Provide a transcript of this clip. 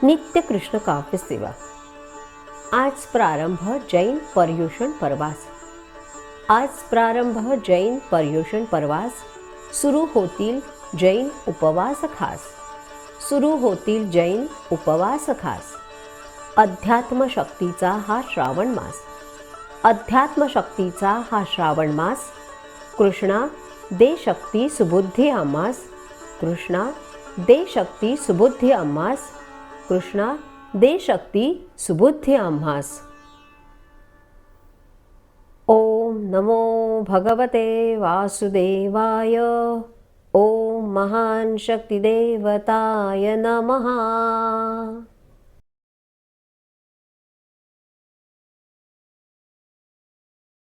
नित्य कृष्ण काव्य सेवा। आज प्रारंभ जैन पर्युषण पर्वास। आज प्रारंभ जैन पर्युषण पर्वास। सुरू होतील जैन उपवास खास। सुरू होतील जैन उपवास खास। अध्यात्म शक्तीचा हा श्रावण मास। अध्यात्म शक्तीचा हा श्रावण मास। कृष्णा दे शक्ती सुबुद्धी आम्हास। कृष्णा दे शक्ती सुबुद्धी आम्हास। कृष्णा दे शक्ती सुबुद्धी आम्हास। ओम नमो भगवते वासुदेवाय। ओम महान शक्तिदेवताय नमः।